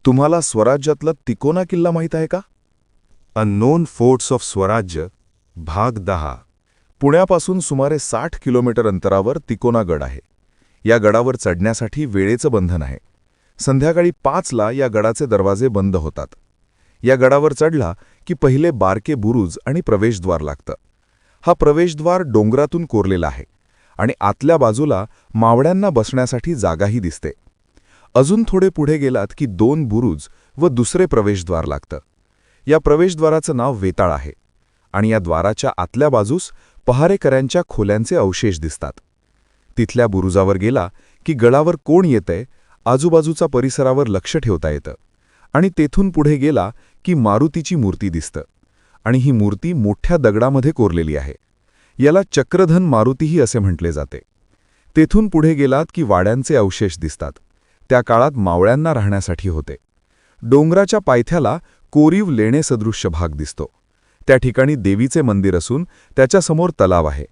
तुम्हाला स्वराज्यातला तिकोना किल्ला माहीत आहे का? अननोन फोर्ट्स ऑफ स्वराज्य भाग 10. पुण्यापासून सुमारे 60 किलोमीटर अंतरावर तिकोना गड आहे. या गडावर चढण्यासाठी वेळेचं बंधन आहे. संध्याकाळी 5ला या गडाचे दरवाजे बंद होतात. या गडावर चढला की पहिले बारके बुरुज आणि प्रवेशद्वार लागतं. हा प्रवेशद्वार डोंगरातून कोरलेला आहे आणि आतल्या बाजूला मावळ्यांना बसण्यासाठी जागाही दिसते. अजून थोडे पुढे गेलात की 2 बुरुज व दुसरे प्रवेशद्वार लागतं. या प्रवेशद्वाराचं नाव वेताळ आहे आणि या द्वाराच्या आतल्या बाजूस पहारेकऱ्यांच्या खोल्यांचे अवशेष दिसतात. तिथल्या बुरुजावर गेला की गडावर कोण येतंय, आजूबाजूचा परिसरावर लक्ष ठेवता येतं आणि तेथून पुढे गेला की मारुतीची मूर्ती दिसतं आणि ही मूर्ती मोठ्या दगडामध्ये कोरलेली आहे. याला चक्रधन मारुतीही असे म्हटले जाते. तेथून पुढे गेलात की वाड्यांचे अवशेष दिसतात. त्या काळात मावळ्यांना राहण्यासाठी होते. डोंगराच्या पायथ्याला कोरीव लेणेसदृश्य भाग दिसतो. त्या ठिकाणी देवीचे मंदिर असून त्याच्यासमोर तलाव आहे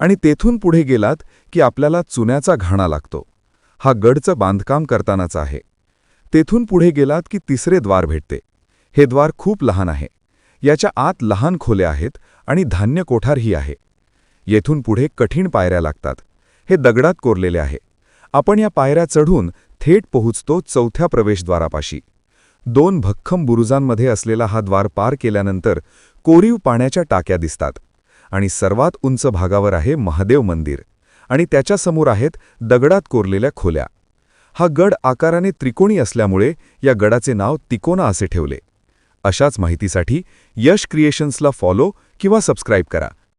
आणि तेथून पुढे गेलात की आपल्याला चुन्याचा घाणा लागतो. हा गडचं बांधकाम करतानाचा आहे. तेथून पुढे गेलात की तिसरे द्वार भेटते. हे द्वार खूप लहान आहे. याच्या आत लहान खोल्या आहेत आणि धान्य कोठारही आहे. येथून पुढे कठीण पायऱ्या लागतात. हे दगडात कोरलेले आहे. आपण या पायऱ्या चढून थेट पोहोचतो 4थ्या प्रवेशद्वारापाशी. 2 भक्कम बुरुजांमध्ये असलेला हा द्वार पार केल्यानंतर कोरीव पाण्याच्या टाक्या दिसतात आणि सर्वात उंच भागावर आहे महादेव मंदिर आणि त्याच्यासमोर आहेत दगडात कोरलेल्या खोल्या. हा गड आकाराने त्रिकोणी असल्यामुळे या गडाचे नाव तिकोना असे ठेवले. अशाच माहितीसाठी यश क्रिएशन्सला फॉलो किंवा सबस्क्राईब करा.